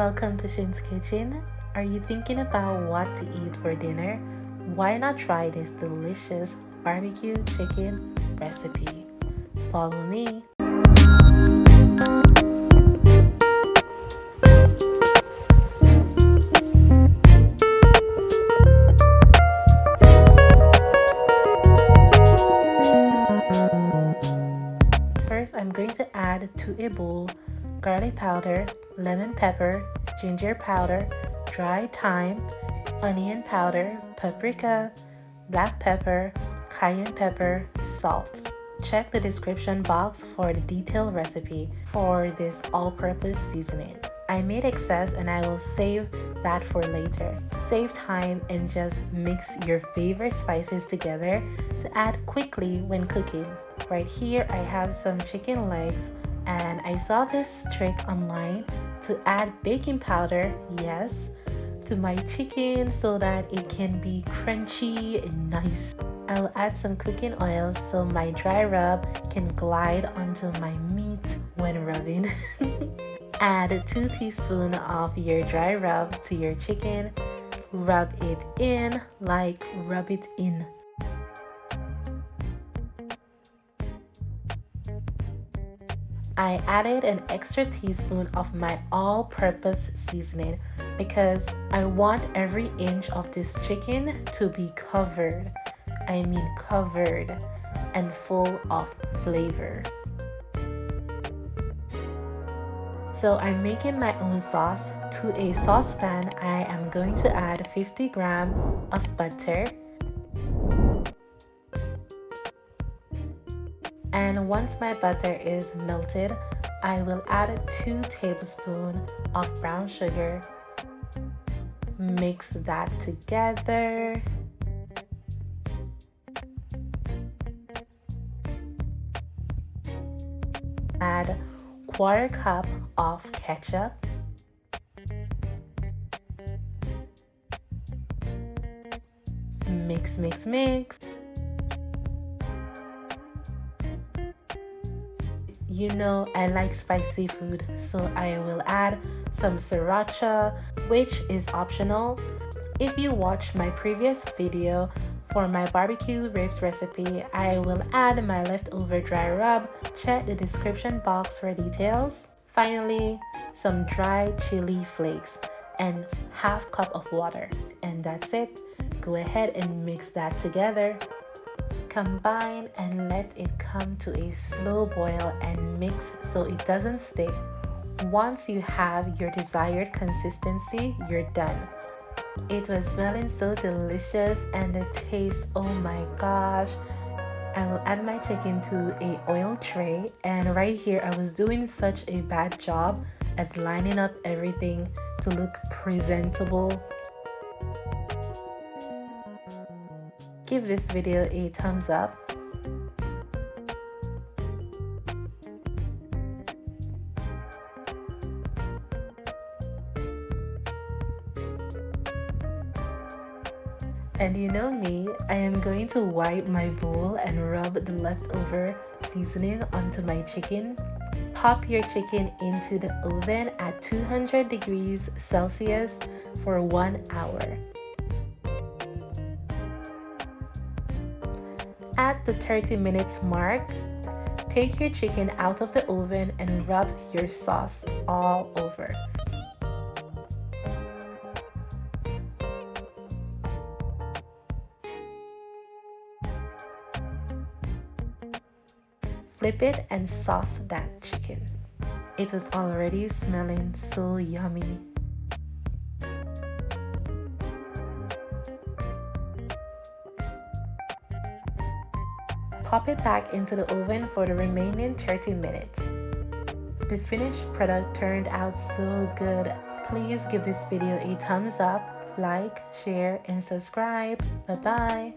Welcome to Shin's Kitchen. Are you thinking about what to eat for dinner? Why not try this delicious barbecue chicken recipe? Follow me. First, I'm going to add to a bowl garlic powder, lemon pepper, ginger powder, dry thyme, onion powder, paprika, black pepper, cayenne pepper, salt. Check the description box for the detailed recipe for this all-purpose seasoning. I made excess and I will save that for later. Save time and just mix your favorite spices together to add quickly when cooking. Right here I have some chicken legs and I saw this trick online to add baking powder, yes, to my chicken so that it can be crunchy and nice. I will add some cooking oil so my dry rub can glide onto my meat when rubbing. Add 2 teaspoons of your dry rub to your chicken. Rub it in like rub it in. I added an extra teaspoon of my all-purpose seasoning because I want every inch of this chicken to be covered. I mean covered and full of flavor. So I'm making my own sauce. To a saucepan, I am going to add 50 grams of butter. And once my butter is melted, I will add 2 tablespoons of brown sugar. Mix that together. Add 1/4 cup of ketchup. Mix, mix, mix. You know I like spicy food, so I will add some sriracha, which is optional. If you watched my previous video for my barbecue ribs recipe, I will add my leftover dry rub. Check the description box for details. Finally, some dry chili flakes and 1/2 cup of water. And that's it. Go ahead and mix that together. Combine and let it come to a slow boil and mix so it doesn't stick. Once you have your desired consistency, you're done. It was smelling so delicious and the taste, oh my gosh. I will add my chicken to a oil tray, and right here I was doing such a bad job at lining up everything to look presentable. Give this video a thumbs up. And you know me, I am going to wipe my bowl and rub the leftover seasoning onto my chicken. Pop your chicken into the oven at 200 degrees Celsius for 1 hour. At the 30 minutes mark, take your chicken out of the oven and rub your sauce all over. Flip it and sauce that chicken. It was already smelling so yummy. Pop it back into the oven for the remaining 30 minutes. The finished product turned out so good. Please give this video a thumbs up, like, share, and subscribe. Bye-bye.